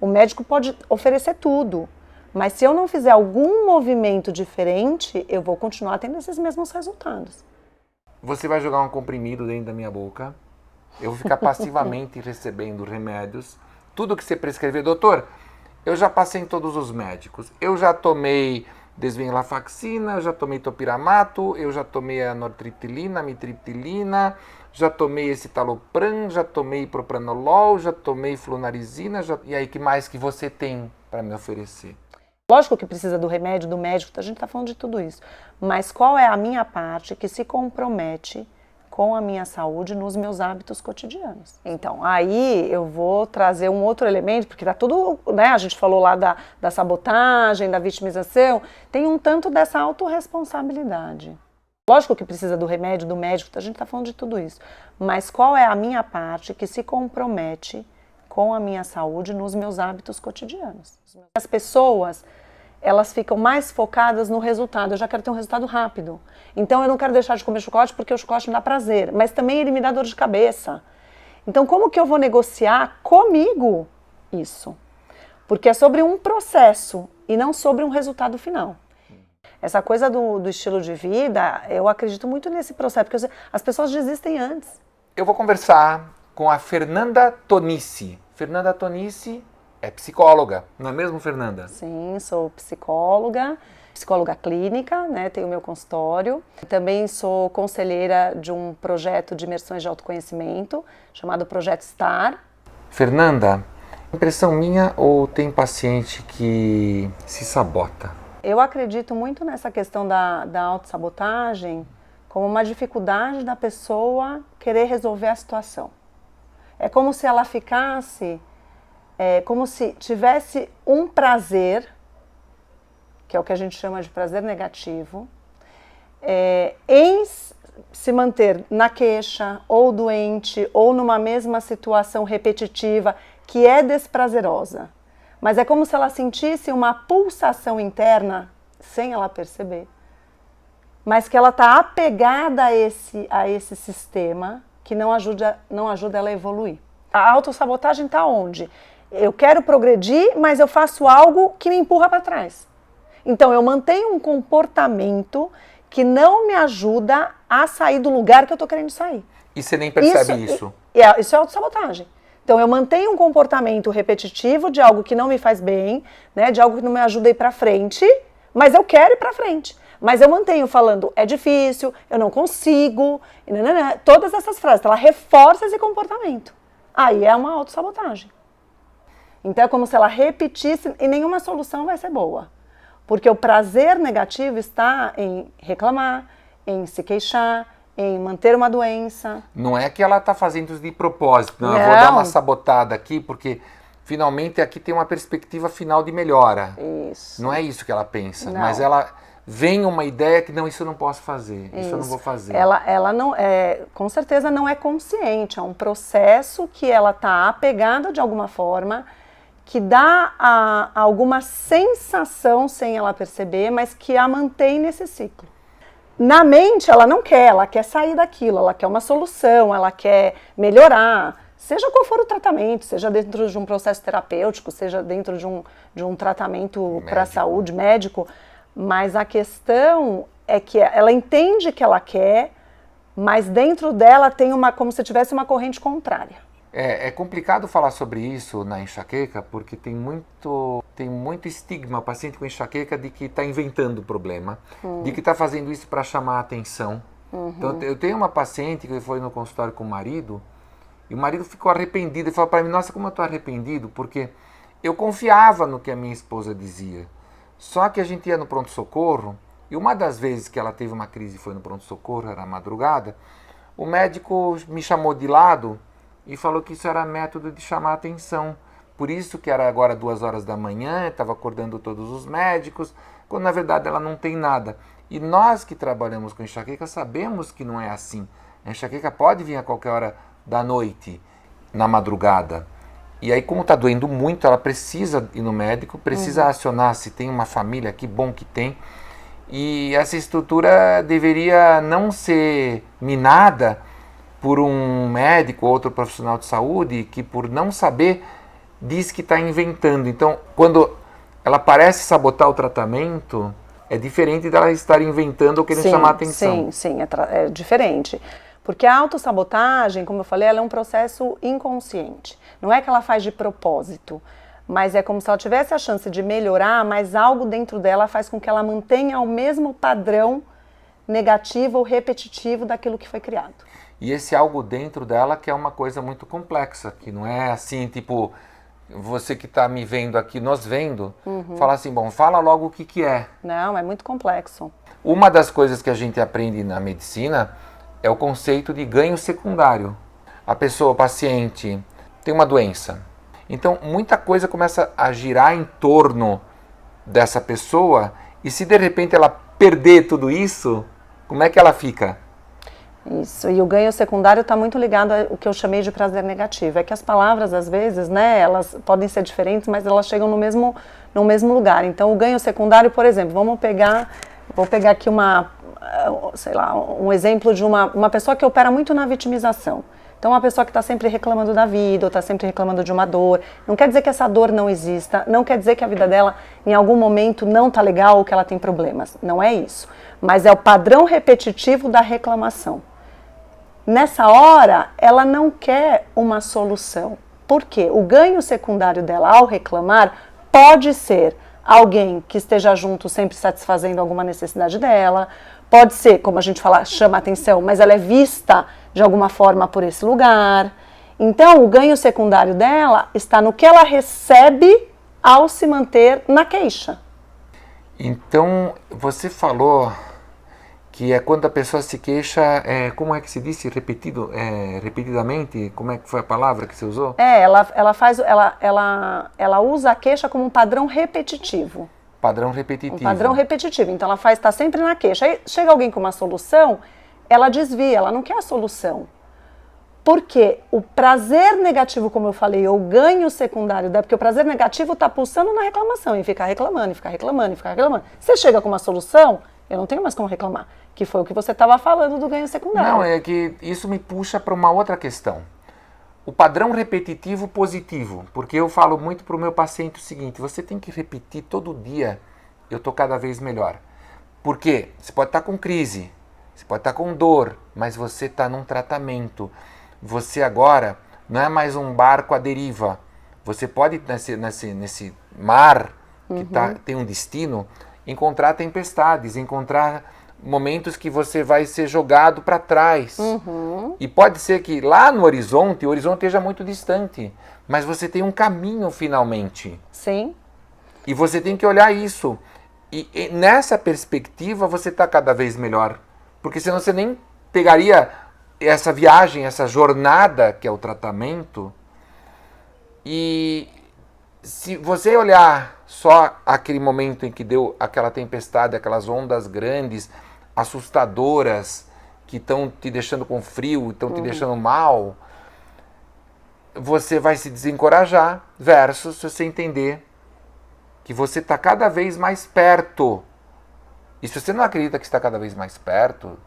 O médico pode oferecer tudo, mas se eu não fizer algum movimento diferente, eu vou continuar tendo esses mesmos resultados. Você vai jogar um comprimido dentro da minha boca, eu vou ficar passivamente recebendo remédios, tudo que você prescrever. Doutor, eu já passei em todos os médicos, eu já tomei desvenlafaxina, eu já tomei topiramato, eu já tomei a nortriptilina, amitriptilina, já tomei escitalopram, já tomei propranolol, já tomei flunarizina, e aí que mais que você tem para me oferecer? Lógico que precisa do remédio, do médico, a gente está falando de tudo isso. Mas qual é a minha parte que se compromete com a minha saúde nos meus hábitos cotidianos? Então, aí eu vou trazer um outro elemento, porque tá tudo, né, a gente falou lá da sabotagem, da vitimização, tem um tanto dessa autorresponsabilidade. Lógico que precisa do remédio, do médico, a gente está falando de tudo isso. Mas qual é a minha parte que se compromete com a minha saúde nos meus hábitos cotidianos? As pessoas, elas ficam mais focadas no resultado. Eu já quero ter um resultado rápido. Então eu não quero deixar de comer chocolate porque o chocolate me dá prazer, mas também ele me dá dor de cabeça. Então como que eu vou negociar comigo isso? Porque é sobre um processo e não sobre um resultado final. Essa coisa do estilo de vida, eu acredito muito nesse processo, porque as pessoas desistem antes. Eu vou conversar com a Fernanda Tonici. Fernanda Tonici é psicóloga, não é mesmo, Fernanda? Sim, sou psicóloga clínica, né, tenho meu consultório. Também sou conselheira de um projeto de imersões de autoconhecimento, chamado Projeto STAR. Fernanda, impressão minha ou tem paciente que se sabota? Eu acredito muito nessa questão da autossabotagem como uma dificuldade da pessoa querer resolver a situação. É como se ela ficasse, como se tivesse um prazer, que é o que a gente chama de prazer negativo, em se manter na queixa, ou doente, ou numa mesma situação repetitiva, que é desprazerosa. Mas é como se ela sentisse uma pulsação interna, sem ela perceber, mas que ela está apegada a esse sistema que não ajuda ela a evoluir. A autossabotagem está onde? Eu quero progredir, mas eu faço algo que me empurra para trás. Então eu mantenho um comportamento que não me ajuda a sair do lugar que eu estou querendo sair. E você nem percebe isso? Isso é autossabotagem. Então eu mantenho um comportamento repetitivo de algo que não me faz bem, né, de algo que não me ajuda a ir para frente, mas eu quero ir para frente. Mas eu mantenho falando, é difícil, eu não consigo, todas essas frases. Então ela reforça esse comportamento. Aí é uma autossabotagem. Então é como se ela repetisse e nenhuma solução vai ser boa. Porque o prazer negativo está em reclamar, em se queixar, em manter uma doença. Não é que ela está fazendo isso de propósito, não. Eu vou dar uma sabotada aqui, porque finalmente aqui tem uma perspectiva final de melhora. Isso. Não é isso que ela pensa, não. Mas ela vem uma ideia que não, isso eu não posso fazer, isso eu não vou fazer. Ela não com certeza não é consciente, é um processo que ela está apegada de alguma forma, que dá alguma sensação sem ela perceber, mas que a mantém nesse ciclo. Na mente, ela quer sair daquilo, ela quer uma solução, ela quer melhorar, seja qual for o tratamento, seja dentro de um processo terapêutico, seja dentro de um tratamento para a saúde, médico, mas a questão é que ela entende que ela quer, mas dentro dela tem como se tivesse uma corrente contrária. É complicado falar sobre isso na enxaqueca, porque tem muito estigma, o paciente com enxaqueca, de que está inventando o problema, de que está fazendo isso para chamar a atenção. Então, eu tenho uma paciente que foi no consultório com o marido, e o marido ficou arrependido. Ele falou para mim, nossa, como eu estou arrependido, porque eu confiava no que a minha esposa dizia. Só que a gente ia no pronto-socorro, e uma das vezes que ela teve uma crise e foi no pronto-socorro, era madrugada, o médico me chamou de lado e falou que isso era método de chamar a atenção. Por isso que era agora 2 horas da manhã, estava acordando todos os médicos, quando na verdade ela não tem nada. E nós que trabalhamos com enxaqueca sabemos que não é assim. A enxaqueca pode vir a qualquer hora da noite, na madrugada. E aí, como está doendo muito, ela precisa ir no médico, precisa acionar, se tem uma família, que bom que tem. E essa estrutura deveria não ser minada por um médico ou outro profissional de saúde que, por não saber diz que está inventando. Então, quando ela parece sabotar o tratamento, é diferente dela estar inventando ou querendo chamar a atenção. Sim, é diferente. Porque a autossabotagem, como eu falei, ela é um processo inconsciente. Não é que ela faz de propósito, mas é como se ela tivesse a chance de melhorar, mas algo dentro dela faz com que ela mantenha o mesmo padrão negativo ou repetitivo daquilo que foi criado. E esse algo dentro dela que é uma coisa muito complexa, que não é assim, tipo, você que está me vendo aqui, nós vendo, fala assim, bom, fala logo o que é. Não, é muito complexo. Uma das coisas que a gente aprende na medicina é o conceito de ganho secundário. A pessoa, o paciente, tem uma doença. Então, muita coisa começa a girar em torno dessa pessoa e se de repente ela perder tudo isso, como é que ela fica? Isso, e o ganho secundário está muito ligado ao que eu chamei de prazer negativo. É que as palavras, às vezes, né, elas podem ser diferentes, mas elas chegam no mesmo lugar. Então, o ganho secundário, por exemplo, vou pegar aqui um exemplo de uma pessoa que opera muito na vitimização. Então, uma pessoa que está sempre reclamando da vida, ou está sempre reclamando de uma dor, não quer dizer que essa dor não exista, não quer dizer que a vida dela, em algum momento, não está legal ou que ela tem problemas. Não é isso. Mas é o padrão repetitivo da reclamação. Nessa hora, ela não quer uma solução. Por quê? O ganho secundário dela ao reclamar pode ser alguém que esteja junto sempre satisfazendo alguma necessidade dela, pode ser, como a gente fala, chama atenção, mas ela é vista de alguma forma por esse lugar. Então, o ganho secundário dela está no que ela recebe ao se manter na queixa. Então, você falou que é quando a pessoa se queixa, como é que se disse? Repetidamente? Como é que foi a palavra que você usou? Ela usa a queixa como um padrão repetitivo. Padrão repetitivo. Um padrão repetitivo. Então ela está sempre na queixa. Aí chega alguém com uma solução, ela desvia, ela não quer a solução. Porque o prazer negativo, como eu falei, ou o ganho secundário dela, porque o prazer negativo está pulsando na reclamação, e ficar reclamando, e ficar reclamando, e ficar reclamando. Você chega com uma solução, eu não tenho mais como reclamar. Que foi o que você estava falando do ganho secundário. Não, é que isso me puxa para uma outra questão. O padrão repetitivo positivo. Porque eu falo muito para o meu paciente o seguinte, você tem que repetir todo dia, eu estou cada vez melhor. Porque você pode estar com crise, você pode estar com dor, mas você está num tratamento. Você agora não é mais um barco à deriva. Você pode, nesse mar que tem um destino, encontrar tempestades, encontrar momentos que você vai ser jogado para trás. E pode ser que lá no horizonte, o horizonte esteja muito distante, mas você tem um caminho finalmente. Sim. E você tem que olhar isso. E nessa perspectiva você está cada vez melhor. Porque senão você nem pegaria essa viagem, essa jornada que é o tratamento. E se você olhar só aquele momento em que deu aquela tempestade, aquelas ondas grandes, assustadoras, que estão te deixando com frio, estão te deixando mal, você vai se desencorajar, versus se você entender que você está cada vez mais perto. E se você não acredita que está cada vez mais perto,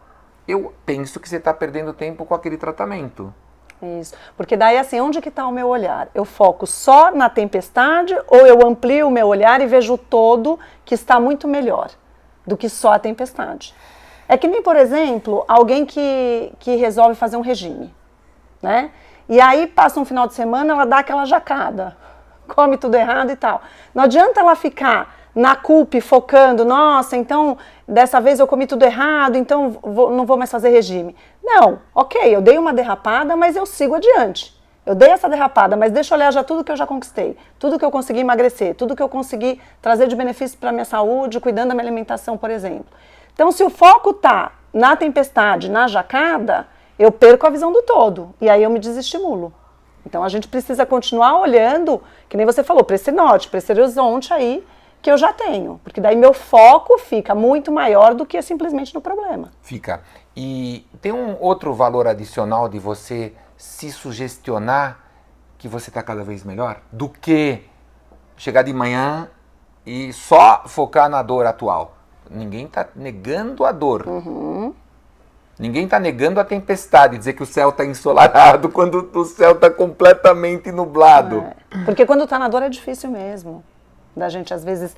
eu penso que você está perdendo tempo com aquele tratamento. Isso, porque daí assim, onde que está o meu olhar? Eu foco só na tempestade ou eu amplio o meu olhar e vejo o todo que está muito melhor do que só a tempestade? É que nem, por exemplo, alguém que resolve fazer um regime, né? E aí passa um final de semana, ela dá aquela jacada, come tudo errado e tal. Não adianta ela ficar na culpa e focando, nossa, então dessa vez eu comi tudo errado, então não vou mais fazer regime. Não, ok, eu dei uma derrapada, mas eu sigo adiante. Eu dei essa derrapada, mas deixa eu olhar já tudo que eu já conquistei, tudo que eu consegui emagrecer, tudo que eu consegui trazer de benefício para a minha saúde, cuidando da minha alimentação, por exemplo. Então, se o foco está na tempestade, na jacada, eu perco a visão do todo e aí eu me desestimulo. Então, a gente precisa continuar olhando, que nem você falou, para esse norte, para esse horizonte aí, que eu já tenho, porque daí meu foco fica muito maior do que simplesmente no problema. Fica. E tem um outro valor adicional de você se sugestionar que você está cada vez melhor, do que chegar de manhã e só focar na dor atual. Ninguém está negando a dor. Ninguém está negando a tempestade, dizer que o céu está ensolarado quando o céu está completamente nublado. Porque quando está na dor é difícil mesmo, da gente às vezes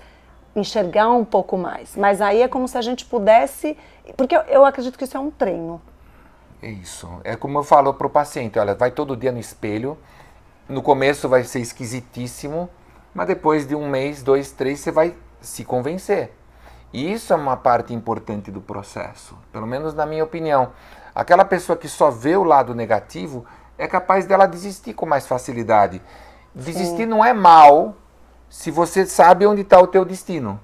enxergar um pouco mais. Mas aí é como se a gente pudesse, porque eu acredito que isso é um treino. É isso. É como eu falo para o paciente, olha, vai todo dia no espelho, no começo vai ser esquisitíssimo, mas depois de 1 mês, 2, 3, você vai se convencer. E isso é uma parte importante do processo, pelo menos na minha opinião. Aquela pessoa que só vê o lado negativo é capaz dela desistir com mais facilidade. Desistir não é mal se você sabe onde está o teu destino.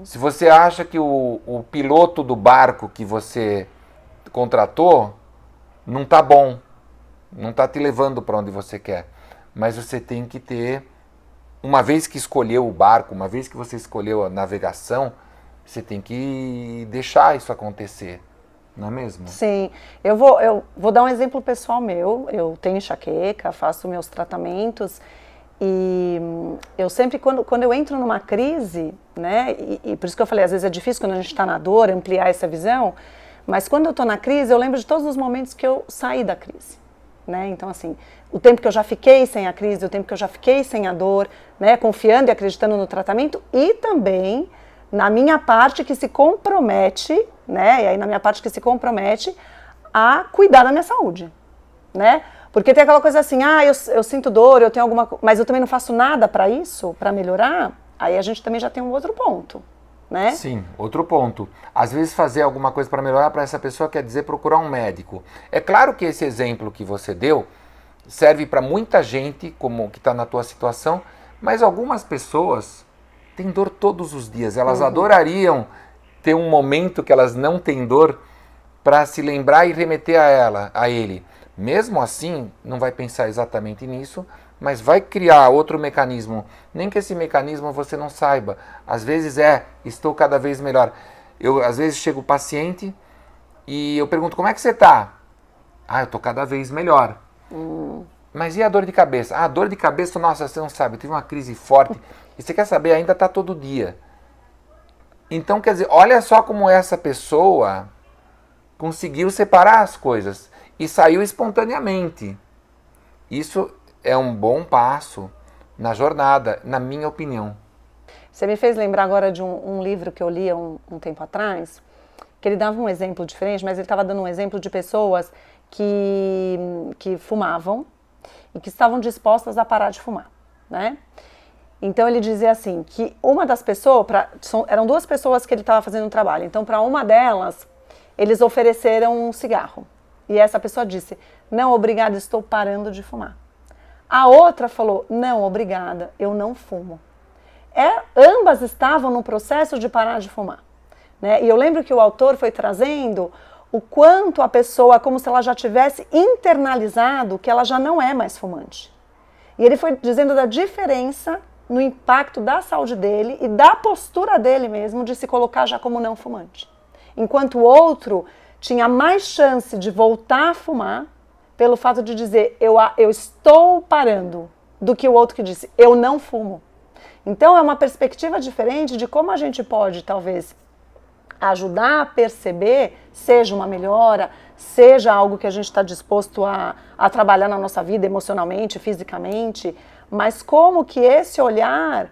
Se você acha que o piloto do barco que você contratou não está bom, não está te levando para onde você quer, mas você tem que ter, uma vez que escolheu o barco, uma vez que você escolheu a navegação, você tem que deixar isso acontecer, não é mesmo? Sim, eu vou dar um exemplo pessoal meu. Eu tenho enxaqueca, faço meus tratamentos e eu sempre, quando eu entro numa crise, né, e por isso que eu falei, às vezes é difícil quando a gente está na dor ampliar essa visão, mas quando eu estou na crise, eu lembro de todos os momentos que eu saí da crise. Né? Então, assim, o tempo que eu já fiquei sem a crise, o tempo que eu já fiquei sem a dor, né? Confiando e acreditando no tratamento, e também na minha parte que se compromete, né? E aí na minha parte que se compromete a cuidar da minha saúde, né? Porque tem aquela coisa assim, eu sinto dor, eu tenho alguma coisa, mas eu também não faço nada para isso, para melhorar, aí a gente também já tem um outro ponto. Né? Sim, outro ponto. Às vezes fazer alguma coisa para melhorar para essa pessoa quer dizer procurar um médico. É claro que esse exemplo que você deu serve para muita gente como que está na tua situação, mas algumas pessoas têm dor todos os dias. Elas adorariam ter um momento que elas não têm dor para se lembrar e remeter a ele. Mesmo assim, não vai pensar exatamente nisso, mas vai criar outro mecanismo. Nem que esse mecanismo você não saiba. Às vezes estou cada vez melhor. Eu, às vezes, chego o paciente e eu pergunto, como é que você está? Eu estou cada vez melhor. Mas e a dor de cabeça? A dor de cabeça, nossa, você não sabe, eu tive uma crise forte. E você quer saber, ainda está todo dia. Então, quer dizer, olha só como essa pessoa conseguiu separar as coisas e saiu espontaneamente. Isso é um bom passo na jornada, na minha opinião. Você me fez lembrar agora de um livro que eu li há um tempo atrás, que ele dava um exemplo diferente, mas ele estava dando um exemplo de pessoas que fumavam e que estavam dispostas a parar de fumar, né? Então ele dizia assim, que uma das pessoas, eram 2 pessoas que ele estava fazendo um trabalho, então para uma delas, eles ofereceram um cigarro. E essa pessoa disse, não, obrigada, estou parando de fumar. A outra falou, não, obrigada, eu não fumo. Ambas estavam no processo de parar de fumar. Né? E eu lembro que o autor foi trazendo o quanto a pessoa, como se ela já tivesse internalizado que ela já não é mais fumante. E ele foi dizendo da diferença no impacto da saúde dele e da postura dele mesmo de se colocar já como não fumante. Enquanto o outro tinha mais chance de voltar a fumar pelo fato de dizer, eu estou parando, do que o outro que disse, eu não fumo. Então é uma perspectiva diferente de como a gente pode, talvez, ajudar a perceber, seja uma melhora, seja algo que a gente está disposto a trabalhar na nossa vida emocionalmente, fisicamente, mas como que esse olhar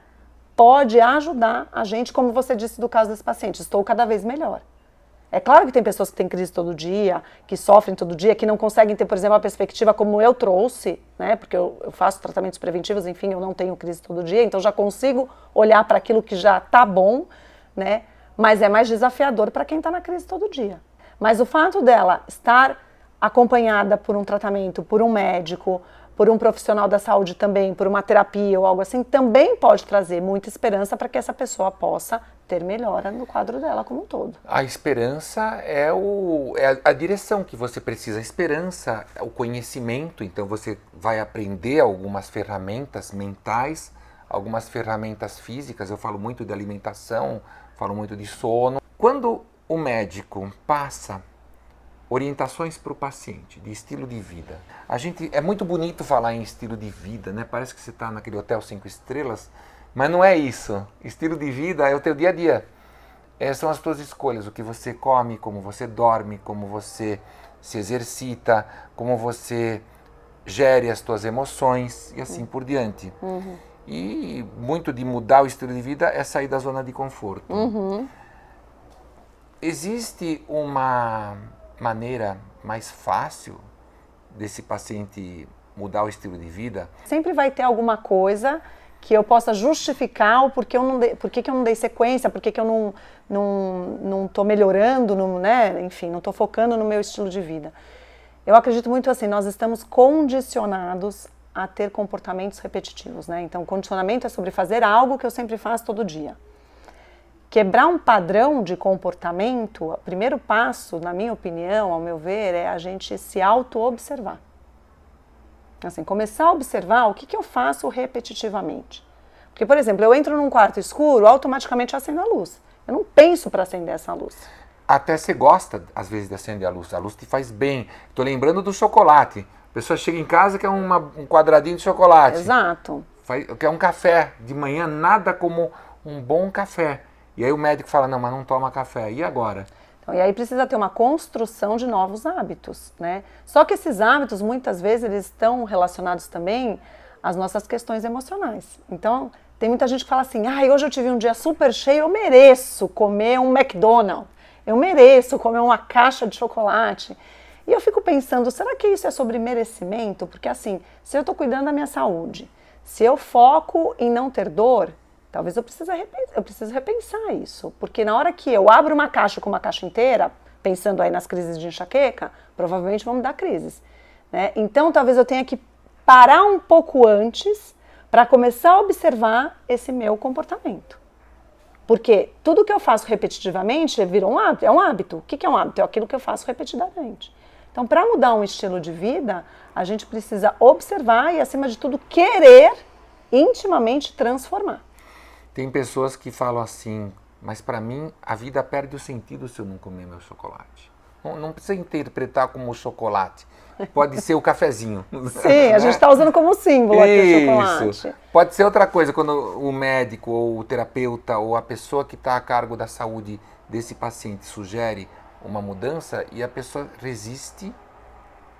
pode ajudar a gente, como você disse do caso desse paciente, estou cada vez melhor. É claro que tem pessoas que têm crise todo dia, que sofrem todo dia, que não conseguem ter, por exemplo, a perspectiva como eu trouxe, né? Porque eu faço tratamentos preventivos, enfim, eu não tenho crise todo dia, então já consigo olhar para aquilo que já está bom, né? Mas é mais desafiador para quem está na crise todo dia. Mas o fato dela estar acompanhada por um tratamento, por um médico, por um profissional da saúde também, por uma terapia ou algo assim, também pode trazer muita esperança para que essa pessoa possa ter melhora no quadro dela como um todo. A esperança é a direção que você precisa. A esperança é o conhecimento, então você vai aprender algumas ferramentas mentais, algumas ferramentas físicas. Eu falo muito de alimentação, falo muito de sono. Quando o médico passa orientações para o paciente de estilo de vida, é muito bonito falar em estilo de vida, né? Parece que você está naquele hotel 5 estrelas, mas não é isso. Estilo de vida é o teu dia a dia. São as tuas escolhas, o que você come, como você dorme, como você se exercita, como você gere as tuas emoções e assim por diante. E muito de mudar o estilo de vida é sair da zona de conforto. Existe uma maneira mais fácil desse paciente mudar o estilo de vida? Sempre vai ter alguma coisa que eu possa justificar o porquê que eu não dei sequência, porquê que eu não estou melhorando, né? Enfim, não estou focando no meu estilo de vida. Eu acredito muito assim, nós estamos condicionados a ter comportamentos repetitivos, né? Então, condicionamento é sobre fazer algo que eu sempre faço todo dia. Quebrar um padrão de comportamento, o primeiro passo, na minha opinião, ao meu ver, é a gente se auto-observar. Assim, começar a observar o que eu faço repetitivamente. Porque, por exemplo, eu entro num quarto escuro, automaticamente eu acendo a luz. Eu não penso para acender essa luz. Até você gosta, às vezes, de acender a luz te faz bem. Estou lembrando do chocolate. A pessoa chega em casa e quer um quadradinho de chocolate. Exato. Quer um café de manhã, nada como um bom café. E aí o médico fala, não, mas não toma café. E agora? Então, e aí precisa ter uma construção de novos hábitos, né? Só que esses hábitos, muitas vezes, eles estão relacionados também às nossas questões emocionais. Então, tem muita gente que fala assim, hoje eu tive um dia super cheio, eu mereço comer um McDonald's. Eu mereço comer uma caixa de chocolate. E eu fico pensando, será que isso é sobre merecimento? Porque assim, se eu estou cuidando da minha saúde, se eu foco em não ter dor, talvez eu precise repensar isso. Porque na hora que eu abro uma caixa com uma caixa inteira, pensando aí nas crises de enxaqueca, provavelmente vão me dar crises, né? Então talvez eu tenha que parar um pouco antes para começar a observar esse meu comportamento. Porque tudo que eu faço repetitivamente virou um hábito. É um hábito. O que é um hábito? É aquilo que eu faço repetidamente. Então, para mudar um estilo de vida, a gente precisa observar e, acima de tudo, querer intimamente transformar. Tem pessoas que falam assim, mas para mim a vida perde o sentido se eu não comer meu chocolate. Não precisa interpretar como chocolate. Pode ser o cafezinho. Sim, a gente está usando como símbolo aqui o chocolate. Pode ser outra coisa, quando o médico ou o terapeuta ou a pessoa que está a cargo da saúde desse paciente sugere uma mudança e a pessoa resiste.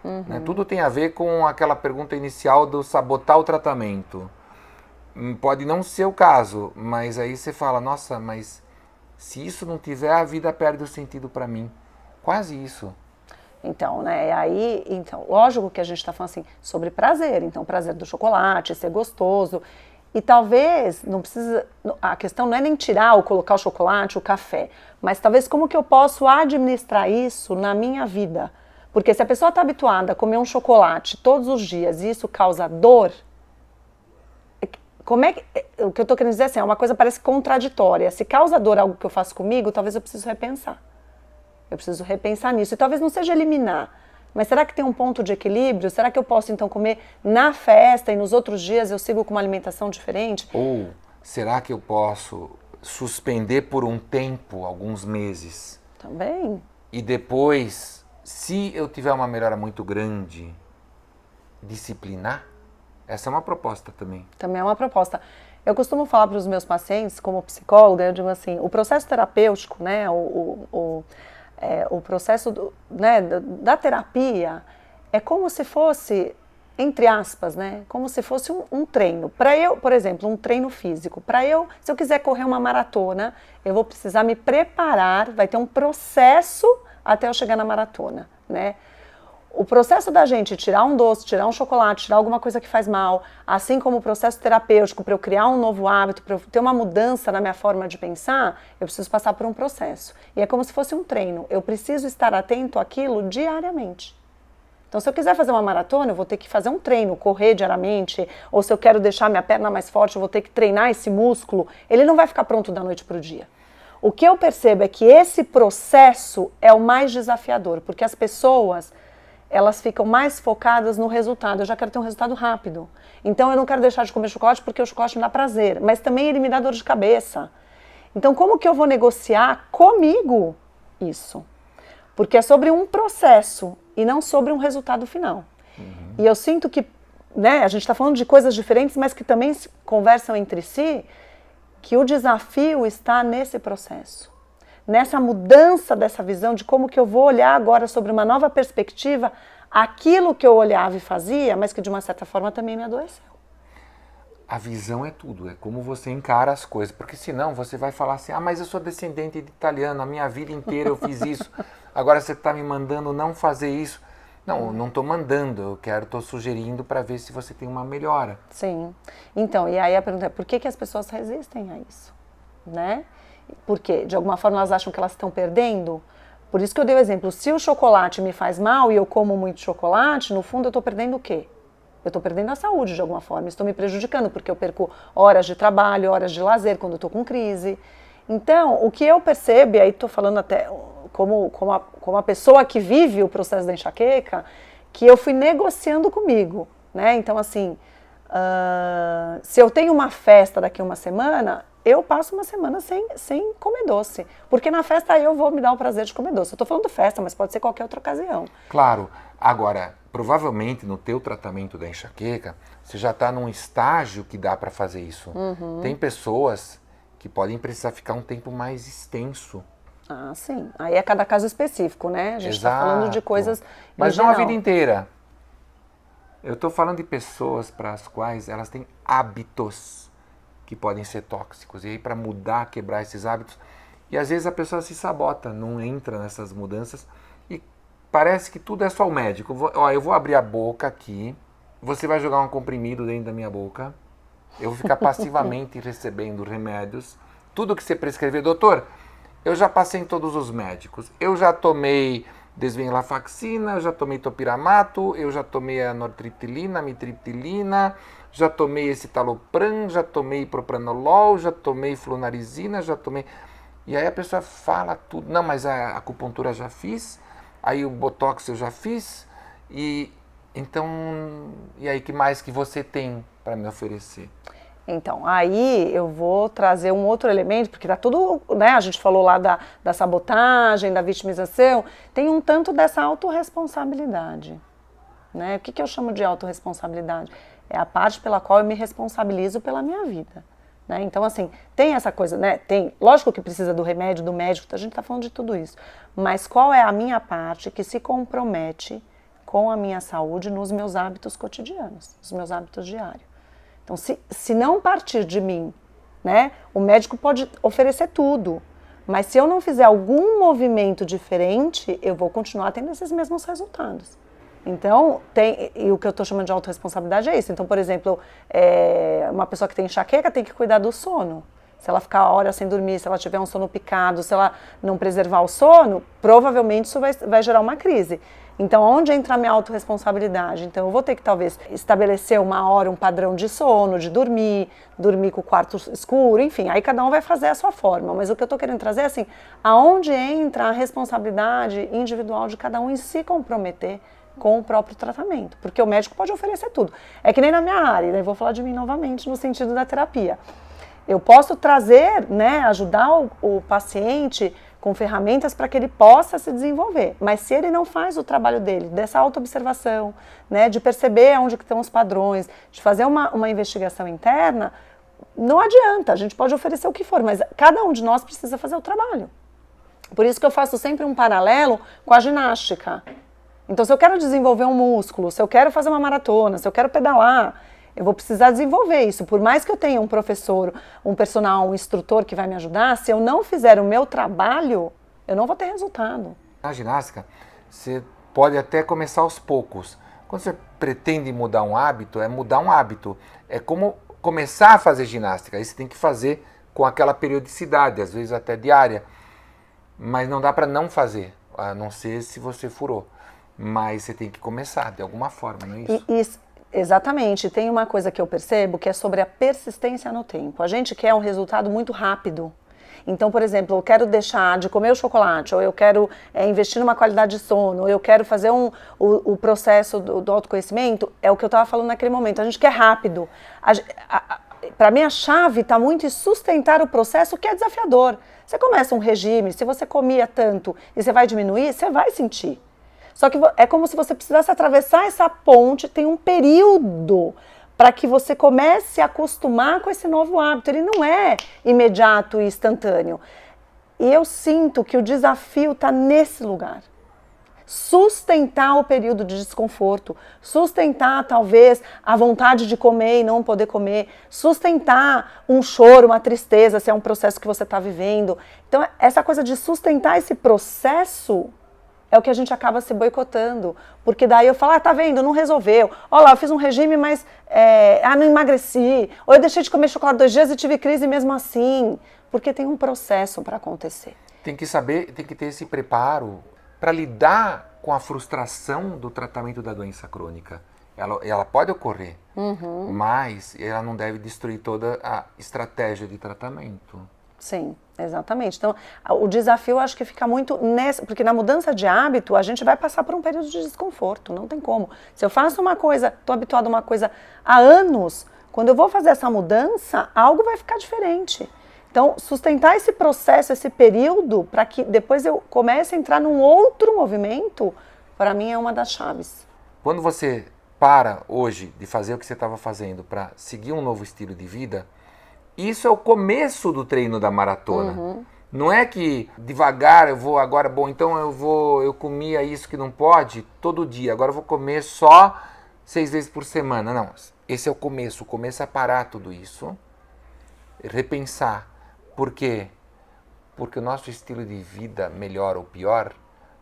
Né? Tudo tem a ver com aquela pergunta inicial do sabotar o tratamento. Pode não ser o caso, mas aí você fala, nossa, mas se isso não tiver, a vida perde o sentido para mim. Quase isso. Então, né, lógico que a gente está falando assim, sobre prazer, então prazer do chocolate, ser gostoso, e talvez, não precisa, a questão não é nem tirar ou colocar o chocolate, o café, mas talvez como que eu posso administrar isso na minha vida, porque se a pessoa está habituada a comer um chocolate todos os dias e isso causa dor, o que eu estou querendo dizer assim, é uma coisa parece contraditória, se causa dor algo que eu faço comigo, talvez eu preciso repensar. Eu preciso repensar nisso. E talvez não seja eliminar, mas será que tem um ponto de equilíbrio? Será que eu posso então comer na festa e nos outros dias eu sigo com uma alimentação diferente? Ou será que eu posso suspender por um tempo, alguns meses? Também. E depois, se eu tiver uma melhora muito grande, disciplinar? Essa é uma proposta também. Também é uma proposta. Eu costumo falar para os meus pacientes, como psicóloga, eu digo assim, o processo terapêutico, né, o processo da terapia é como se fosse, entre aspas, né, como se fosse um treino. Para eu, por exemplo, um treino físico. Se eu quiser correr uma maratona, eu vou precisar me preparar, vai ter um processo até eu chegar na maratona, né? O processo da gente tirar um doce, tirar um chocolate, tirar alguma coisa que faz mal, assim como o processo terapêutico para eu criar um novo hábito, para eu ter uma mudança na minha forma de pensar, eu preciso passar por um processo. E é como se fosse um treino. Eu preciso estar atento àquilo diariamente. Então, se eu quiser fazer uma maratona, eu vou ter que fazer um treino, correr diariamente, ou se eu quero deixar minha perna mais forte, eu vou ter que treinar esse músculo. Ele não vai ficar pronto da noite para o dia. O que eu percebo é que esse processo é o mais desafiador, porque as pessoas, elas ficam mais focadas no resultado. Eu já quero ter um resultado rápido. Então eu não quero deixar de comer chocolate porque o chocolate me dá prazer, mas também ele me dá dor de cabeça. Então como que eu vou negociar comigo isso? Porque é sobre um processo e não sobre um resultado final. E eu sinto que, né, a gente está falando de coisas diferentes, mas que também se conversam entre si, que o desafio está nesse processo. nessa mudança dessa visão de como que eu vou olhar agora sobre uma nova perspectiva, aquilo que eu olhava e fazia, mas que de uma certa forma também me adoeceu. A visão é tudo, é como você encara as coisas, porque senão você vai falar assim, ah, mas eu sou descendente de italiano, a minha vida inteira eu fiz isso, agora você está me mandando não fazer isso. Não, não estou mandando, estou sugerindo para ver se você tem uma melhora. Sim. Então, e aí a pergunta é, por que as pessoas resistem a isso? Né? Porque, de alguma forma, elas acham que elas estão perdendo. Por isso que eu dei o exemplo, se o chocolate me faz mal e eu como muito chocolate, no fundo eu estou perdendo o quê? Eu estou perdendo a saúde de alguma forma, estou me prejudicando, porque eu perco horas de trabalho, horas de lazer quando eu estou com crise. Então, o que eu percebo, e aí estou falando até como a pessoa que vive o processo da enxaqueca, que eu fui negociando comigo, né? Então, assim, se eu tenho uma festa daqui a uma semana, eu passo uma semana sem comer doce, porque na festa aí eu vou me dar o prazer de comer doce. Eu estou falando festa, mas pode ser qualquer outra ocasião. Claro. Agora, provavelmente no teu tratamento da enxaqueca, você já está num estágio que dá para fazer isso. Uhum. Tem pessoas que podem precisar ficar um tempo mais extenso. Ah, sim. Aí é cada caso específico, né? A gente está falando de coisas mas não não a vida inteira. Eu estou falando de pessoas para as quais elas têm hábitos que podem ser tóxicos. E aí para mudar, quebrar esses hábitos, e às vezes a pessoa se sabota, não entra nessas mudanças e parece que tudo é só o médico. Eu vou abrir a boca aqui, você vai jogar um comprimido dentro da minha boca, eu vou ficar passivamente recebendo remédios, tudo que você prescrever, doutor, eu já passei em todos os médicos, eu já tomei desvenlafaxina, eu já tomei topiramato, eu já tomei a nortriptilina, amitriptilina, já tomei escitalopram, já tomei propranolol, já tomei flunarizina, já tomei... E aí a pessoa fala tudo, não, mas a acupuntura já fiz, aí o botox eu já fiz, e então, e aí que mais que você tem para me oferecer? Então, aí eu vou trazer um outro elemento, porque tá tudo, né, a gente falou lá da sabotagem, da vitimização, tem um tanto dessa autorresponsabilidade, né? O que eu chamo de autorresponsabilidade? É a parte pela qual eu me responsabilizo pela minha vida, né? Então, assim, tem essa coisa, né? Tem, lógico que precisa do remédio, do médico, a gente tá falando de tudo isso, mas qual é a minha parte que se compromete com a minha saúde nos meus hábitos cotidianos, nos meus hábitos diários? Então, se não partir de mim, né, o médico pode oferecer tudo, mas se eu não fizer algum movimento diferente, eu vou continuar tendo esses mesmos resultados. Então, e o que eu estou chamando de autorresponsabilidade é isso. Então, por exemplo, uma pessoa que tem enxaqueca tem que cuidar do sono. Se ela ficar horas sem dormir, se ela tiver um sono picado, se ela não preservar o sono, provavelmente isso vai gerar uma crise. Então, onde entra a minha autorresponsabilidade? Então, eu vou ter que, talvez, estabelecer uma hora, um padrão de sono, de dormir com o quarto escuro, enfim, aí cada um vai fazer a sua forma. Mas o que eu estou querendo trazer é assim, aonde entra a responsabilidade individual de cada um em se comprometer com o próprio tratamento. Porque o médico pode oferecer tudo. É que nem na minha área, né? Eu vou falar de mim novamente no sentido da terapia. Eu posso trazer, né, ajudar o paciente com ferramentas para que ele possa se desenvolver. Mas se ele não faz o trabalho dele, dessa autoobservação, né, de perceber onde estão os padrões, de fazer uma investigação interna, não adianta, a gente pode oferecer o que for, mas cada um de nós precisa fazer o trabalho. Por isso que eu faço sempre um paralelo com a ginástica. Então, se eu quero desenvolver um músculo, se eu quero fazer uma maratona, se eu quero pedalar, eu vou precisar desenvolver isso. Por mais que eu tenha um professor, um personal, um instrutor que vai me ajudar, se eu não fizer o meu trabalho, eu não vou ter resultado. Na ginástica, você pode até começar aos poucos. Quando você pretende mudar um hábito, é mudar um hábito. É como começar a fazer ginástica. Aí você tem que fazer com aquela periodicidade, às vezes até diária. Mas não dá para não fazer, a não ser se você furou. Mas você tem que começar de alguma forma, não é isso? Exatamente. Tem uma coisa que eu percebo que é sobre a persistência no tempo. A gente quer um resultado muito rápido. Então, por exemplo, eu quero deixar de comer o chocolate, ou eu quero investir numa qualidade de sono, ou eu quero fazer o processo do autoconhecimento, é o que eu estava falando naquele momento. A gente quer rápido. Para mim, a chave está muito em sustentar o processo, que é desafiador. Você começa um regime, se você comia tanto e você vai diminuir, você vai sentir. Só que é como se você precisasse atravessar essa ponte, tem um período para que você comece a acostumar com esse novo hábito. Ele não é imediato e instantâneo. E eu sinto que o desafio está nesse lugar. Sustentar o período de desconforto, sustentar talvez a vontade de comer e não poder comer, sustentar um choro, uma tristeza, se é um processo que você está vivendo. Então, essa coisa de sustentar esse processo é o que a gente acaba se boicotando, porque daí eu falo, tá vendo, não resolveu. Olha lá, eu fiz um regime, mas não emagreci. Ou eu deixei de comer chocolate 2 dias e tive crise mesmo assim. Porque tem um processo para acontecer. Tem que saber, tem que ter esse preparo para lidar com a frustração do tratamento da doença crônica. Ela pode ocorrer, mas ela não deve destruir toda a estratégia de tratamento. Sim, exatamente. Então, o desafio eu acho que fica muito nessa, porque na mudança de hábito a gente vai passar por um período de desconforto, não tem como. Se eu faço uma coisa, estou habituado a uma coisa há anos, quando eu vou fazer essa mudança, algo vai ficar diferente. Então, sustentar esse processo, esse período, para que depois eu comece a entrar num outro movimento, para mim é uma das chaves. Quando você para hoje de fazer o que você estava fazendo para seguir um novo estilo de vida, isso é o começo do treino da maratona. Não é que devagar eu vou agora, bom, então eu comia isso que não pode todo dia, agora eu vou comer só 6 vezes por semana. Não, esse é o começo é parar tudo isso, repensar. Por quê? Porque o nosso estilo de vida, melhor ou pior,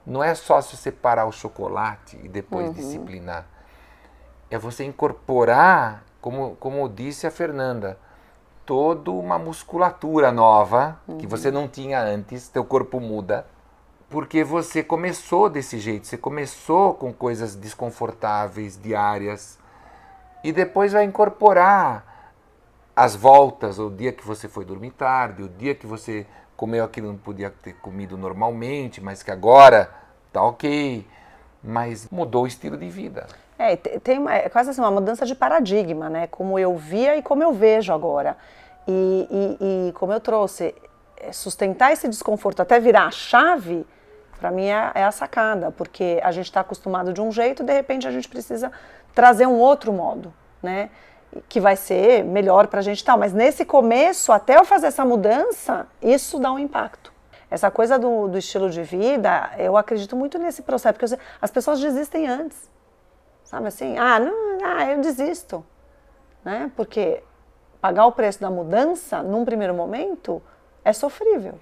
não é só se você parar o chocolate e depois disciplinar. É você incorporar, como disse a Fernanda, toda uma musculatura nova que você não tinha antes, teu corpo muda, porque você começou desse jeito, você começou com coisas desconfortáveis, diárias, e depois vai incorporar as voltas, o dia que você foi dormir tarde, o dia que você comeu aquilo que não podia ter comido normalmente, mas que agora tá ok, mas mudou o estilo de vida. É quase assim uma mudança de paradigma, né? Como eu via e como eu vejo agora. E como eu trouxe, sustentar esse desconforto até virar a chave, para mim é a sacada, porque a gente está acostumado de um jeito, de repente a gente precisa trazer um outro modo, né? Que vai ser melhor para a gente e tal. Mas nesse começo, até eu fazer essa mudança, isso dá um impacto. Essa coisa do estilo de vida, eu acredito muito nesse processo, porque as pessoas desistem antes. Sabe assim? Eu desisto. Né? Porque pagar o preço da mudança, num primeiro momento, é sofrível.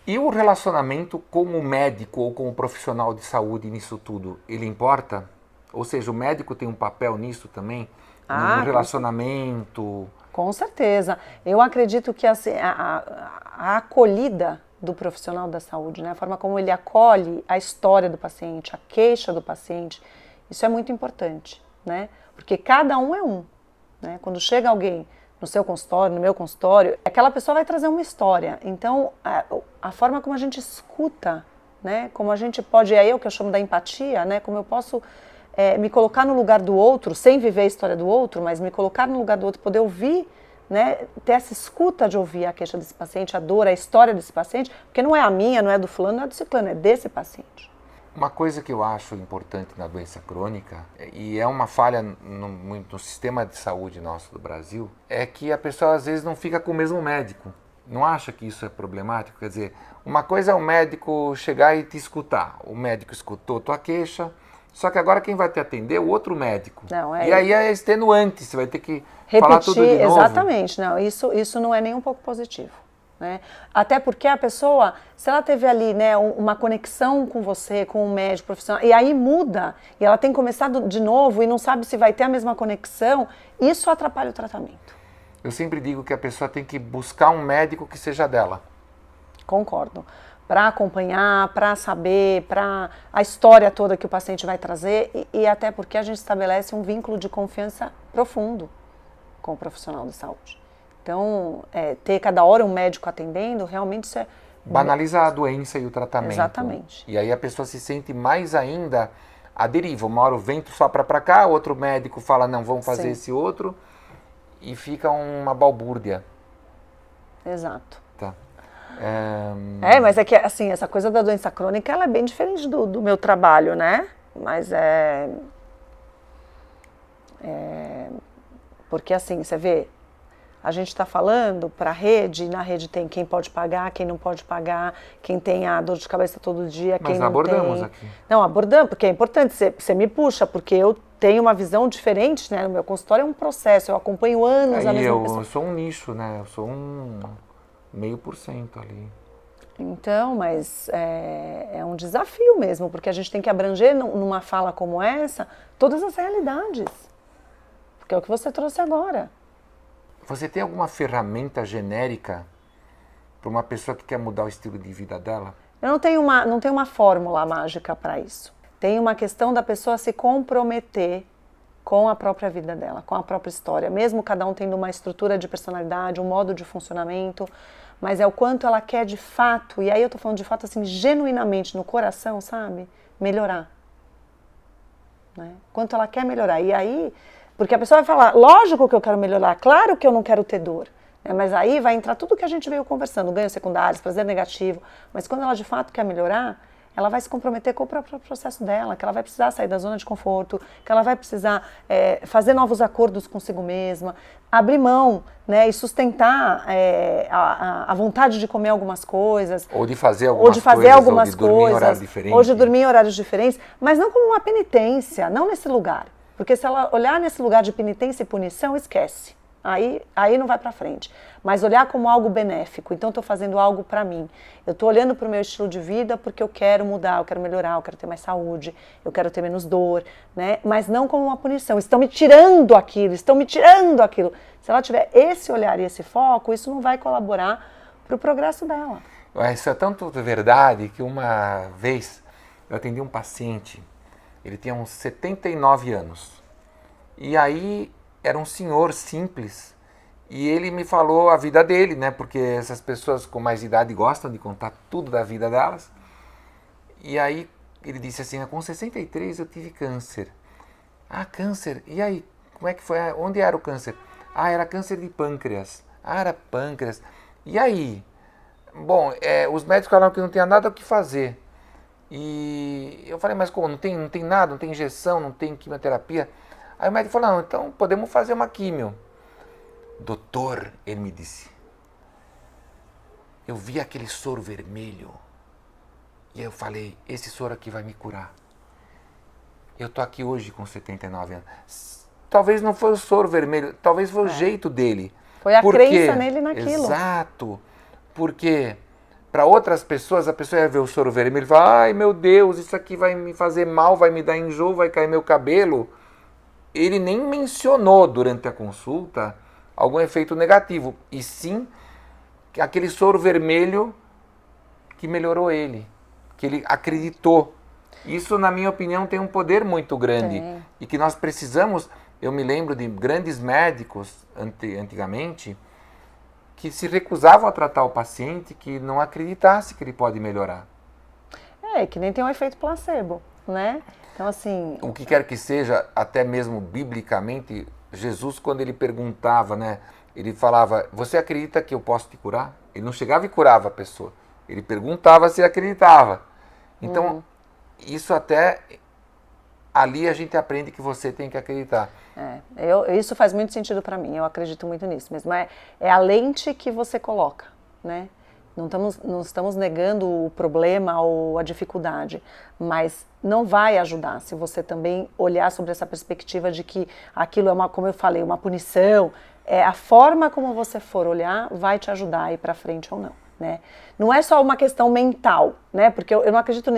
E o relacionamento com o médico ou com o profissional de saúde nisso tudo, ele importa? Ou seja, o médico tem um papel nisso também? No relacionamento? Com certeza. Eu acredito que assim, a acolhida do profissional da saúde, né? A forma como ele acolhe a história do paciente, a queixa do paciente, isso é muito importante, né? Porque cada um é um. Né? Quando chega alguém no seu consultório, no meu consultório, aquela pessoa vai trazer uma história. Então, a forma como a gente escuta, né? Como a gente pode, é o que eu chamo da empatia, né? Como eu posso me colocar no lugar do outro, sem viver a história do outro, mas me colocar no lugar do outro, poder ouvir, né? Ter essa escuta de ouvir a queixa desse paciente, a dor, a história desse paciente, porque não é a minha, não é do fulano, não é do ciclano, é desse paciente. Uma coisa que eu acho importante na doença crônica, e é uma falha no sistema de saúde nosso do Brasil, é que a pessoa às vezes não fica com o mesmo médico. Não acha que isso é problemático? Quer dizer, uma coisa é o médico chegar e te escutar. O médico escutou tua queixa, só que agora quem vai te atender é o outro médico. E aí é extenuante, você vai ter que falar tudo de novo. Exatamente, não, isso não é nem um pouco positivo. Né? Até porque a pessoa, se ela teve ali, né, uma conexão com você, com um médico profissional, e aí muda, e ela tem que começar de novo e não sabe se vai ter a mesma conexão, isso atrapalha o tratamento. Eu sempre digo que a pessoa tem que buscar um médico que seja dela. Concordo. Para acompanhar, para saber, para a história toda que o paciente vai trazer e até porque a gente estabelece um vínculo de confiança profundo com o profissional de saúde. Então, ter cada hora um médico atendendo, realmente isso é... Banalizar a doença e o tratamento. Exatamente. E aí a pessoa se sente mais ainda à deriva. Uma hora o vento sopra para cá, outro médico fala, não, vamos fazer esse outro, e fica uma balbúrdia. Exato. Tá. Mas é que, assim, essa coisa da doença crônica, ela é bem diferente do meu trabalho, né? Mas porque, assim, você vê, a gente está falando para a rede, e na rede tem quem pode pagar, quem não pode pagar, quem tem a dor de cabeça todo dia, quem não abordamos tem. Aqui. Não, abordamos, porque é importante, você me puxa, porque eu tenho uma visão diferente, né? No meu consultório é um processo, eu acompanho anos a mesma pessoa. Eu sou um nicho, né? Eu sou 0,5% ali. Então, mas é um desafio mesmo, porque a gente tem que abranger numa fala como essa todas as realidades. Porque é o que você trouxe agora. Você tem alguma ferramenta genérica para uma pessoa que quer mudar o estilo de vida dela? Eu não tenho uma fórmula mágica para isso. Tem uma questão da pessoa se comprometer com a própria vida dela, com a própria história. Mesmo cada um tendo uma estrutura de personalidade, um modo de funcionamento, mas é o quanto ela quer de fato, e aí eu tô falando de fato assim, genuinamente no coração, sabe? Melhorar. Né? Quanto ela quer melhorar. E aí, porque a pessoa vai falar, lógico que eu quero melhorar, claro que eu não quero ter dor. Né? Mas aí vai entrar tudo que a gente veio conversando, ganhos secundários, prazer negativo. Mas quando ela de fato quer melhorar, ela vai se comprometer com o próprio processo dela, que ela vai precisar sair da zona de conforto, que ela vai precisar fazer novos acordos consigo mesma, abrir mão, né, e sustentar a vontade de comer algumas coisas. Ou de fazer algumas coisas, ou de dormir em horários diferentes. Ou de dormir em horários diferentes, mas não como uma penitência, não nesse lugar. Porque se ela olhar nesse lugar de penitência e punição, esquece. Aí não vai para frente. Mas olhar como algo benéfico. Então, estou fazendo algo para mim. Eu estou olhando para o meu estilo de vida porque eu quero mudar, eu quero melhorar, eu quero ter mais saúde, eu quero ter menos dor, né? Mas não como uma punição. Estão me tirando aquilo. Se ela tiver esse olhar e esse foco, isso não vai colaborar para o progresso dela. Isso é tanto verdade que uma vez eu atendi um paciente, ele tinha uns 79 anos. E aí era um senhor simples e ele me falou a vida dele, né? Porque essas pessoas com mais idade gostam de contar tudo da vida delas. E aí ele disse assim, com 63 eu tive câncer. Ah, câncer? E aí, como é que foi? Onde era o câncer? Ah, era câncer de pâncreas. Ah, era pâncreas. E aí? Bom, os médicos falaram que não tinha nada o que fazer. E eu falei, mas como? Não tem nada? Não tem injeção? Não tem quimioterapia? Aí o médico falou, não, então podemos fazer uma químio. Doutor, ele me disse, eu vi aquele soro vermelho e eu falei, esse soro aqui vai me curar. Eu tô aqui hoje com 79 anos. Talvez não foi o soro vermelho, talvez foi o jeito dele. Foi a crença nele naquilo. Exato, porque para outras pessoas, a pessoa ia ver o soro vermelho e fala, ai meu Deus, isso aqui vai me fazer mal, vai me dar enjoo, vai cair meu cabelo. Ele nem mencionou durante a consulta algum efeito negativo, e sim aquele soro vermelho que melhorou ele, que ele acreditou. Isso, na minha opinião, tem um poder muito grande e que nós precisamos. Eu me lembro de grandes médicos antigamente que se recusavam a tratar o paciente que não acreditasse que ele pode melhorar. Que nem tem um efeito placebo, né? Então, assim... O que quer que seja, até mesmo biblicamente, Jesus, quando ele perguntava, né? Ele falava, você acredita que eu posso te curar? Ele não chegava e curava a pessoa. Ele perguntava se acreditava. Então, isso até... Ali a gente aprende que você tem que acreditar. Isso faz muito sentido para mim, eu acredito muito nisso mesmo. É a lente que você coloca, né? Não estamos negando o problema ou a dificuldade, mas não vai ajudar se você também olhar sobre essa perspectiva de que aquilo é como eu falei, uma punição. A forma como você for olhar vai te ajudar a ir para frente ou não. Né? Não é só uma questão mental, né? Porque eu não acredito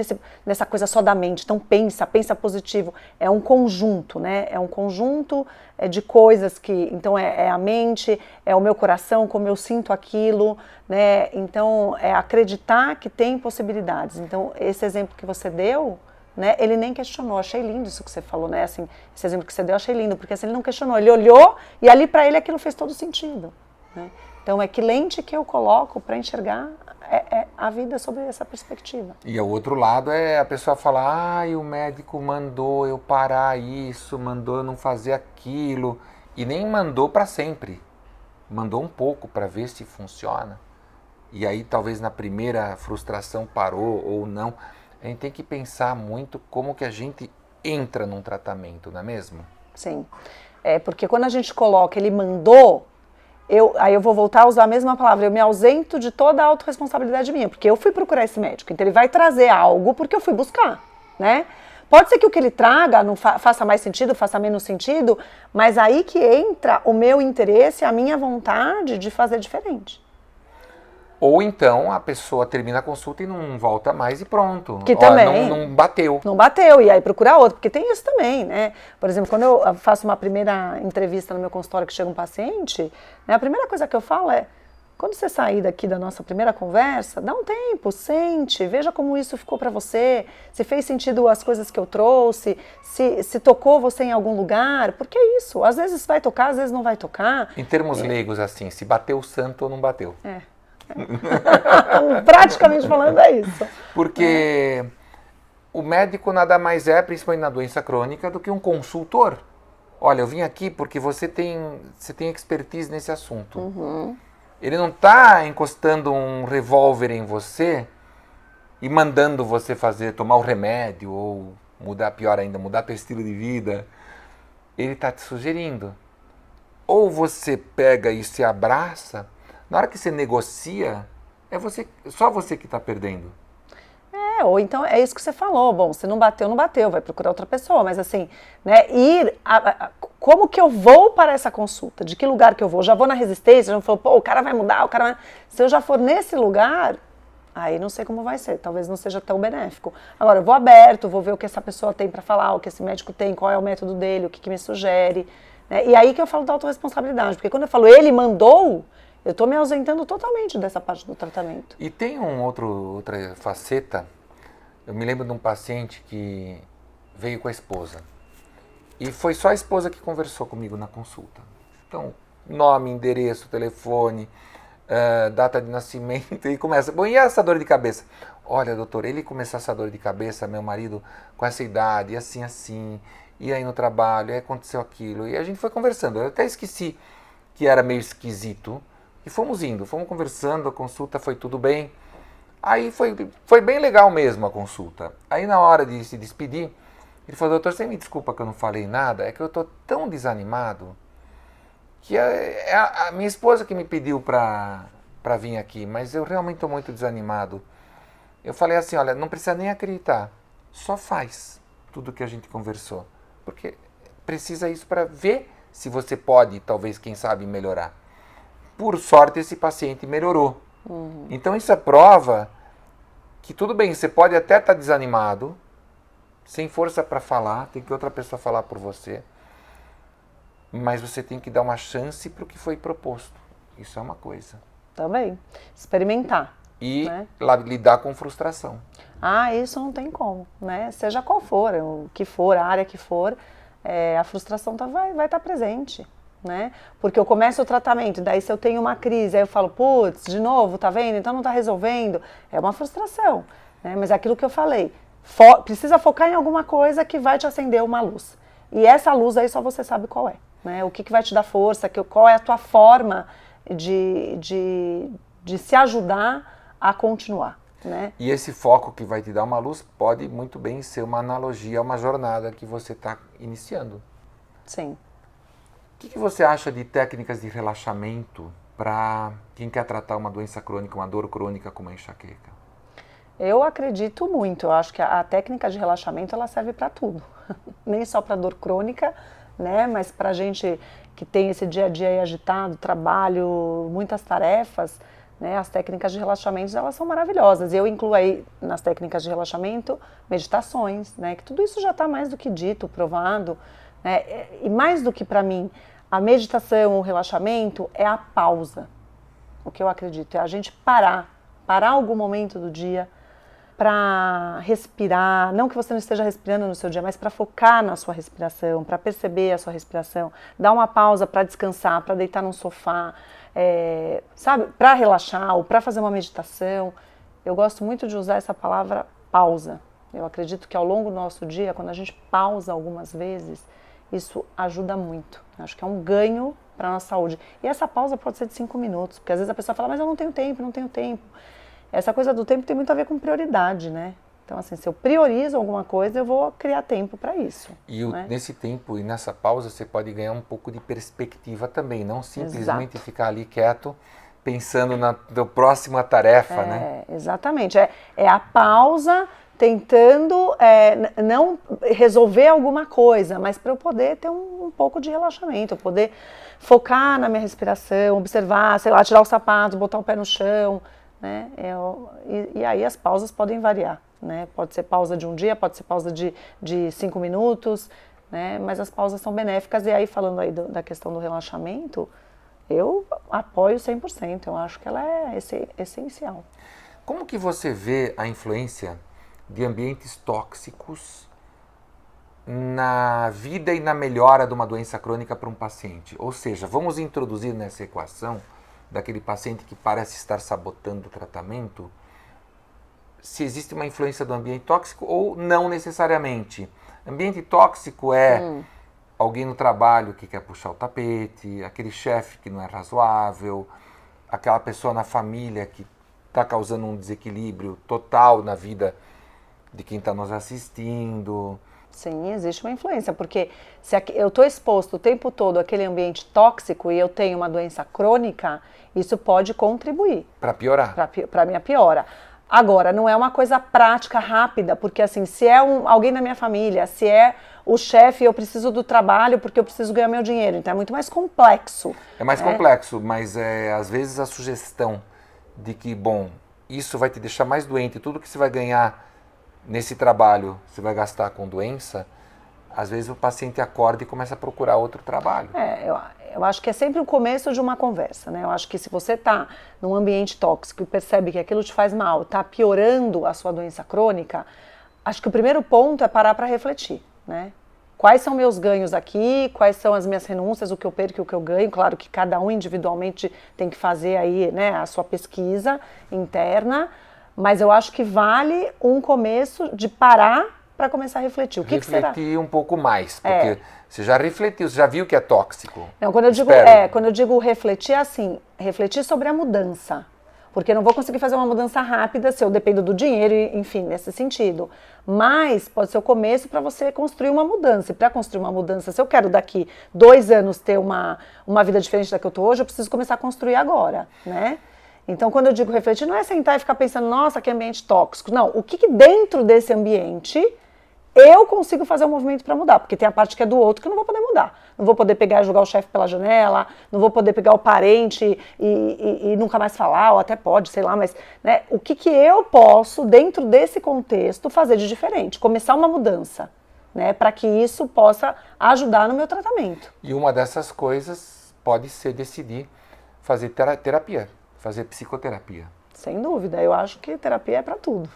nessa coisa só da mente. Então pensa positivo. É um conjunto, né? É um conjunto de coisas que... Então é a mente, é o meu coração, como eu sinto aquilo, né? Então é acreditar que tem possibilidades. Então esse exemplo que você deu, né? Ele nem questionou. Achei lindo isso que você falou, né? Assim, esse exemplo que você deu, achei lindo, porque assim, ele não questionou. Ele olhou e ali para ele aquilo fez todo sentido, né? Então, que lente que eu coloco para enxergar a vida sob essa perspectiva. E o outro lado é a pessoa falar, o médico mandou eu parar isso, mandou eu não fazer aquilo, e nem mandou para sempre. Mandou um pouco para ver se funciona. E aí, talvez na primeira frustração parou ou não. A gente tem que pensar muito como que a gente entra num tratamento, não é mesmo? Sim. Porque quando a gente coloca, ele mandou... aí eu vou voltar a usar a mesma palavra, eu me ausento de toda a autorresponsabilidade minha, porque eu fui procurar esse médico, então ele vai trazer algo porque eu fui buscar, né? Pode ser que o que ele traga não faça mais sentido, faça menos sentido, mas aí que entra o meu interesse, a minha vontade de fazer diferente. Ou então a pessoa termina a consulta e não volta mais e pronto. Que também. Não bateu. Não bateu, e aí procurar outro, porque tem isso também, né? Por exemplo, quando eu faço uma primeira entrevista no meu consultório que chega um paciente, né, a primeira coisa que eu falo é, quando você sair daqui da nossa primeira conversa, dá um tempo, sente, veja como isso ficou para você, se fez sentido as coisas que eu trouxe, se tocou você em algum lugar, porque é isso, às vezes vai tocar, às vezes não vai tocar. Em termos leigos, assim, se bateu o santo ou não bateu. Praticamente falando é isso. Porque o médico nada mais é, principalmente na doença crônica, do que um consultor. Olha, eu vim aqui porque você tem expertise nesse assunto. Uhum. Ele não está encostando um revólver em você e mandando você tomar o remédio ou mudar, pior ainda, mudar teu estilo de vida. Ele está te sugerindo. Ou você pega e se abraça, na hora que você negocia, só você que está perdendo. Ou então é isso que você falou, bom, se não bateu, não bateu, vai procurar outra pessoa, mas assim, né, como que eu vou para essa consulta? De que lugar que eu vou? Já vou na resistência, já falou, pô, o cara vai mudar, se eu já for nesse lugar, aí não sei como vai ser, talvez não seja tão benéfico. Agora, eu vou aberto, vou ver o que essa pessoa tem para falar, o que esse médico tem, qual é o método dele, o que me sugere, né, e aí que eu falo da autorresponsabilidade, porque quando eu falo ele mandou, eu estou me ausentando totalmente dessa parte do tratamento. E tem outra faceta. Eu me lembro de um paciente que veio com a esposa. E foi só a esposa que conversou comigo na consulta. Então, nome, endereço, telefone, data de nascimento, e começa. Bom, e essa dor de cabeça? Olha, doutor, ele começou essa dor de cabeça, meu marido, com essa idade, assim, e aí no trabalho, aí aconteceu aquilo. E a gente foi conversando. Eu até esqueci que era meio esquisito. E fomos conversando, a consulta foi tudo bem. Aí foi bem legal mesmo a consulta. Aí na hora de se despedir, ele falou, doutor, você me desculpa que eu não falei nada, é que eu estou tão desanimado que é a minha esposa que me pediu para vir aqui, mas eu realmente estou muito desanimado. Eu falei assim, olha, não precisa nem acreditar, só faz tudo que a gente conversou, porque precisa isso para ver se você pode, talvez, quem sabe, melhorar. Por sorte, esse paciente melhorou. Uhum. Então, isso é prova que tudo bem, você pode até estar desanimado, sem força para falar, tem que outra pessoa falar por você, mas você tem que dar uma chance para o que foi proposto. Isso é uma coisa. Também. Experimentar. E né? lidar com frustração. Isso não tem como, né? Seja qual for, o que for, a área que for, a frustração vai estar presente. Né? Porque eu começo o tratamento, daí se eu tenho uma crise, aí eu falo, putz, de novo, tá vendo? Então não tá resolvendo. É uma frustração, né? Mas é aquilo que eu falei, precisa focar em alguma coisa que vai te acender uma luz. E essa luz aí só você sabe qual é, né? O que vai te dar força, qual é a tua forma de se ajudar a continuar, né? E esse foco que vai te dar uma luz pode muito bem ser uma analogia a uma jornada que você está iniciando. Sim. O que você acha de técnicas de relaxamento para quem quer tratar uma doença crônica, uma dor crônica como a enxaqueca? Eu acredito muito. Eu acho que a técnica de relaxamento ela serve para tudo. Nem só para dor crônica, né? Mas para gente que tem esse dia a dia aí agitado, trabalho, muitas tarefas, né? As técnicas de relaxamento elas são maravilhosas. Eu incluo aí nas técnicas de relaxamento meditações, né? Que tudo isso já está mais do que dito, provado. E mais do que para mim, a meditação, o relaxamento é a pausa. O que eu acredito é a gente parar algum momento do dia para respirar, não que você não esteja respirando no seu dia, mas para focar na sua respiração, para perceber a sua respiração, dar uma pausa para descansar, para deitar num sofá, sabe, para relaxar ou para fazer uma meditação. Eu gosto muito de usar essa palavra pausa. Eu acredito que ao longo do nosso dia, quando a gente pausa algumas vezes, isso ajuda muito. Acho que é um ganho para a nossa saúde. E essa pausa pode ser de 5 minutos, porque às vezes a pessoa fala, mas eu não tenho tempo, não tenho tempo. Essa coisa do tempo tem muito a ver com prioridade, né? Então, assim, se eu priorizo alguma coisa, eu vou criar tempo para isso. E né? nesse tempo e nessa pausa, você pode ganhar um pouco de perspectiva também, não simplesmente Exato. ficar ali quieto, pensando na próxima tarefa, né? Exatamente. É a pausa tentando não resolver alguma coisa, mas para eu poder ter um pouco de relaxamento, eu poder focar na minha respiração, observar, sei lá, tirar o sapato, botar o pé no chão, né? E aí as pausas podem variar, né? Pode ser pausa de um dia, pode ser pausa de 5 minutos, né? Mas as pausas são benéficas. E aí, falando aí da questão do relaxamento, eu apoio 100%, eu acho que ela é essencial. Como que você vê a influência de ambientes tóxicos na vida e na melhora de uma doença crônica para um paciente? Ou seja, vamos introduzir nessa equação daquele paciente que parece estar sabotando o tratamento, se existe uma influência do ambiente tóxico ou não necessariamente. Ambiente tóxico é alguém no trabalho que quer puxar o tapete, aquele chefe que não é razoável, aquela pessoa na família que está causando um desequilíbrio total na vida de quem está nos assistindo. Sim, existe uma influência, porque se eu estou exposto o tempo todo àquele ambiente tóxico e eu tenho uma doença crônica, isso pode contribuir. Para piorar. Para minha piora. Agora, não é uma coisa prática, rápida, porque assim, se é alguém da minha família, se é o chefe, eu preciso do trabalho porque eu preciso ganhar meu dinheiro, então é muito mais complexo. É mais complexo, mas às vezes a sugestão de que, bom, isso vai te deixar mais doente, tudo que você vai ganhar nesse trabalho, você vai gastar com doença, às vezes o paciente acorda e começa a procurar outro trabalho. Eu acho que é sempre o começo de uma conversa, né? Eu acho que se você está num ambiente tóxico e percebe que aquilo te faz mal, está piorando a sua doença crônica, acho que o primeiro ponto é parar para refletir, né? Quais são meus ganhos aqui, quais são as minhas renúncias, o que eu perco e o que eu ganho. Claro que cada um individualmente tem que fazer aí, né, a sua pesquisa interna, mas eu acho que vale um começo de parar para começar a refletir. O que será? Refletir um pouco mais, porque você já refletiu, você já viu que é tóxico. Não, quando eu digo refletir, é assim, refletir sobre a mudança. Porque eu não vou conseguir fazer uma mudança rápida se eu dependo do dinheiro, enfim, nesse sentido. Mas pode ser o começo para você construir uma mudança. E para construir uma mudança, se eu quero daqui 2 anos ter uma vida diferente da que eu estou hoje, eu preciso começar a construir agora, né? Então, quando eu digo refletir, não é sentar e ficar pensando, nossa, que ambiente tóxico. Não, o que dentro desse ambiente eu consigo fazer um movimento para mudar, porque tem a parte que é do outro que eu não vou poder mudar. Não vou poder pegar e jogar o chefe pela janela, não vou poder pegar o parente e nunca mais falar, ou até pode, sei lá, mas né, o que eu posso, dentro desse contexto, fazer de diferente? Começar uma mudança, né, para que isso possa ajudar no meu tratamento. E uma dessas coisas pode ser decidir fazer terapia, fazer psicoterapia. Sem dúvida, eu acho que terapia é para tudo.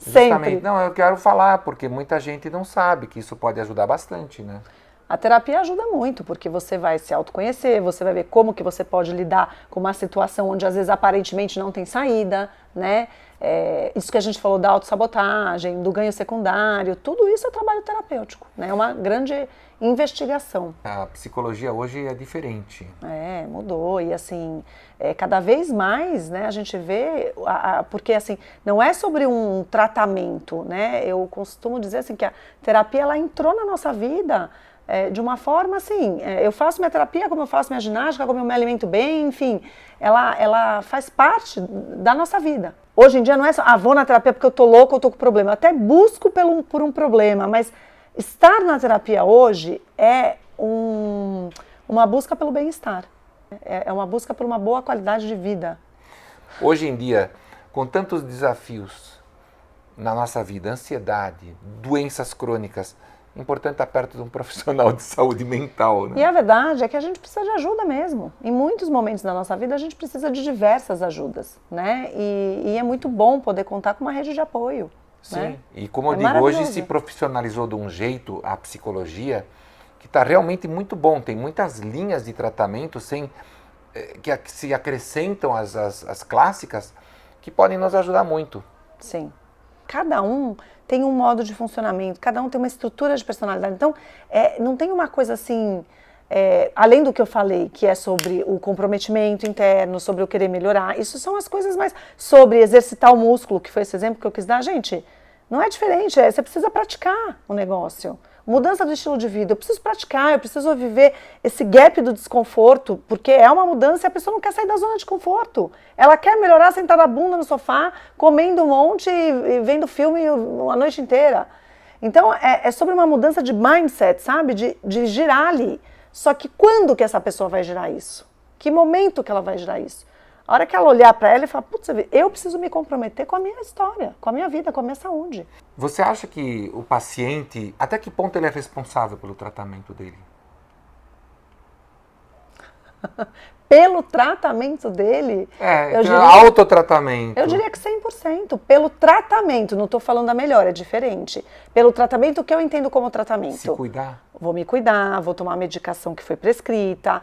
Sempre. Não, eu quero falar, porque muita gente não sabe que isso pode ajudar bastante, né? A terapia ajuda muito, porque você vai se autoconhecer, você vai ver como que você pode lidar com uma situação onde às vezes aparentemente não tem saída, né? Isso que a gente falou da autossabotagem, do ganho secundário, tudo isso é trabalho terapêutico, né? É uma grande investigação. A psicologia hoje é diferente. Mudou e assim, cada vez mais, né, a gente vê, porque assim, não é sobre um tratamento, né? Eu costumo dizer assim que a terapia ela entrou na nossa vida de uma forma assim, eu faço minha terapia como eu faço minha ginástica, como eu me alimento bem, enfim, ela faz parte da nossa vida. Hoje em dia não é só, vou na terapia porque eu tô louco, eu tô com problema, eu até busco por um problema, mas estar na terapia hoje é uma busca pelo bem-estar, é uma busca por uma boa qualidade de vida. Hoje em dia, com tantos desafios na nossa vida, ansiedade, doenças crônicas, é importante estar perto de um profissional de saúde mental, né? E a verdade é que a gente precisa de ajuda mesmo. Em muitos momentos da nossa vida a gente precisa de diversas ajudas, né? E é muito bom poder contar com uma rede de apoio. Sim, né? E como eu digo, hoje se profissionalizou de um jeito a psicologia que está realmente muito bom. Tem muitas linhas de tratamento que se acrescentam às clássicas que podem nos ajudar muito. Sim. Cada um tem um modo de funcionamento, cada um tem uma estrutura de personalidade. Então, não tem uma coisa assim, além do que eu falei, que é sobre o comprometimento interno, sobre eu querer melhorar. Isso são as coisas mais... Sobre exercitar o músculo, que foi esse exemplo que eu quis dar. Gente, Não é diferente, você precisa praticar o negócio. Mudança do estilo de vida, eu preciso praticar, eu preciso viver esse gap do desconforto, porque é uma mudança e a pessoa não quer sair da zona de conforto. Ela quer melhorar sentada a bunda no sofá, comendo um monte e vendo filme a noite inteira. Então, é sobre uma mudança de mindset, sabe? De girar ali. Só que quando que essa pessoa vai girar isso? Que momento que ela vai girar isso? A hora que ela olhar para ela e falar, putz, eu preciso me comprometer com a minha história, com a minha vida, com a minha saúde. Você acha que o paciente, até que ponto ele é responsável pelo tratamento dele? Pelo tratamento dele, autotratamento. Eu diria que 100%. Pelo tratamento, não estou falando da melhora, é diferente. Pelo tratamento, o que eu entendo como tratamento? Se cuidar. Vou me cuidar, vou tomar a medicação que foi prescrita.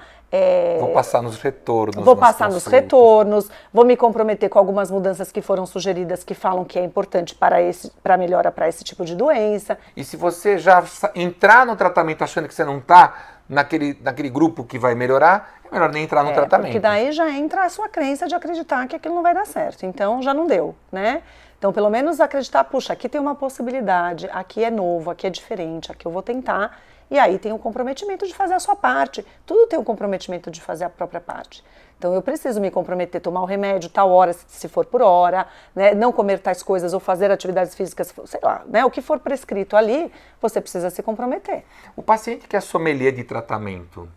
Vou passar nos retornos. Vou passar nos retornos, vou me comprometer com algumas mudanças que foram sugeridas que falam que é importante para melhora para esse tipo de doença. E se você já entrar no tratamento achando que você não está naquele grupo que vai melhorar, é melhor nem entrar no tratamento. Porque daí já entra a sua crença de acreditar que aquilo não vai dar certo. Então já não deu, né? Então pelo menos acreditar, puxa, aqui tem uma possibilidade, aqui é novo, aqui é diferente, aqui eu vou tentar. E aí tem o comprometimento de fazer a sua parte. Tudo tem o comprometimento de fazer a própria parte. Então eu preciso me comprometer, tomar o remédio tal hora, se for por hora, né? Não comer tais coisas ou fazer atividades físicas, sei lá, né? O que for prescrito ali, você precisa se comprometer. O paciente que é sommelier de tratamento,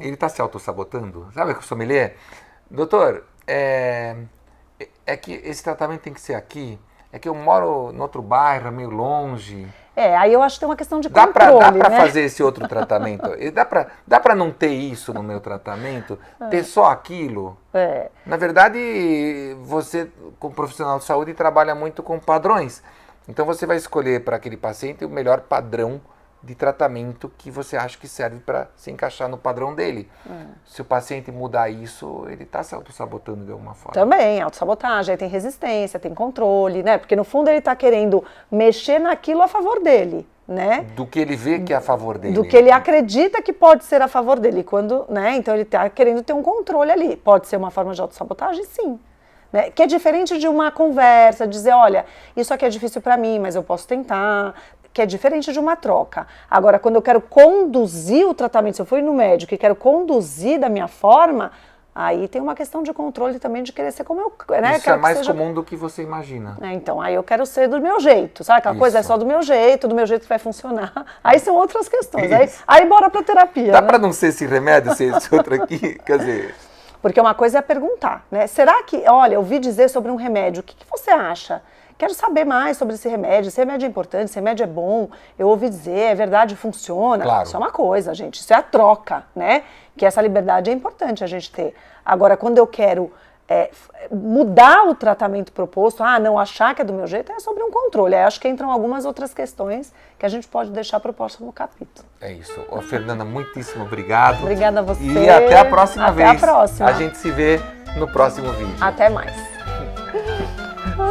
ele está se autossabotando? Sabe o que é sommelier? Doutor, é que esse tratamento tem que ser aqui, é que eu moro no outro bairro, é meio longe. Aí eu acho que tem uma questão de controle, dá pra né? fazer esse outro tratamento? Dá pra não ter isso no meu tratamento? Ter só aquilo? Na verdade, você, como profissional de saúde, trabalha muito com padrões. Então você vai escolher para aquele paciente o melhor padrão de tratamento que você acha que serve para se encaixar no padrão dele. Se o paciente mudar isso, ele está se autossabotando de alguma forma. Também, autossabotagem, aí tem resistência, tem controle, né? Porque no fundo ele está querendo mexer naquilo a favor dele, né? Do que ele vê que é a favor dele. Do que ele acredita que pode ser a favor dele. Quando, né? Então ele está querendo ter um controle ali. Pode ser uma forma de autossabotagem? Sim. Né? Que é diferente de uma conversa, dizer, olha, isso aqui é difícil para mim, mas eu posso tentar. Que é diferente de uma troca. Agora, quando eu quero conduzir o tratamento, se eu for no médico e quero conduzir da minha forma, aí tem uma questão de controle também de querer ser como eu... Né? Isso é mais comum do que você imagina. Então, aí eu quero ser do meu jeito, sabe? Aquela coisa é só do meu jeito que vai funcionar. Aí são outras questões. Aí bora pra terapia. Dá né? pra não ser esse remédio, ser esse outro aqui? Quer dizer... Porque uma coisa é perguntar, né? Será que, olha, eu ouvi dizer sobre um remédio, o que você acha? Quero saber mais sobre esse remédio é importante, esse remédio é bom, eu ouvi dizer, é verdade, funciona. Claro. Isso é uma coisa, gente, isso é a troca, né? Que essa liberdade é importante a gente ter. Agora, quando eu quero mudar o tratamento proposto, não achar que é do meu jeito, é sobre um controle. Aí acho que entram algumas outras questões que a gente pode deixar para o próximo capítulo. É isso. Fernanda, muitíssimo obrigado. Obrigada a você. E até a próxima vez. Até a próxima. A gente se vê no próximo vídeo. Até mais.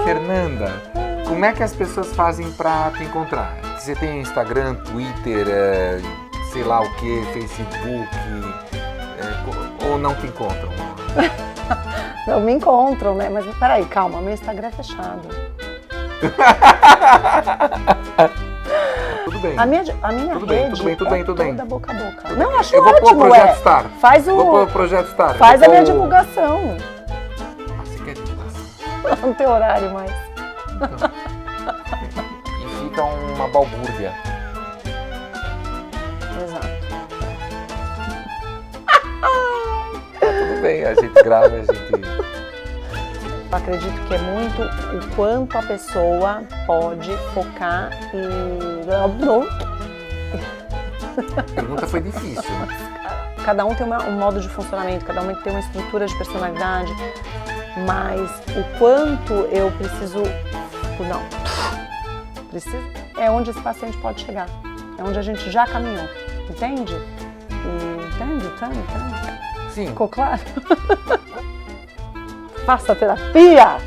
Fernanda, como é que as pessoas fazem para te encontrar? Você tem Instagram, Twitter, sei lá o que, Facebook, ou não te encontram? Não me encontram, né? Mas peraí, calma, meu Instagram é fechado. Tudo bem. A minha tudo rede bem, tudo bem. toda boca a boca. Não, acho Eu vou ótimo, pôr o Projeto Star. Vou pôr o Projeto Star. Faz a minha divulgação. Você quer divulgação? Não tem horário mais. Então, e fica uma balbúrdia. Exato. Tudo bem, a gente grava, a gente... Eu acredito que é muito o quanto a pessoa pode focar e... A pergunta foi difícil. Cada um tem um modo de funcionamento, cada um tem uma estrutura de personalidade, mas o quanto eu preciso... Não. Preciso... É onde esse paciente pode chegar. É onde a gente já caminhou. Entende? Entende? Sim. Ficou claro? Faça terapia!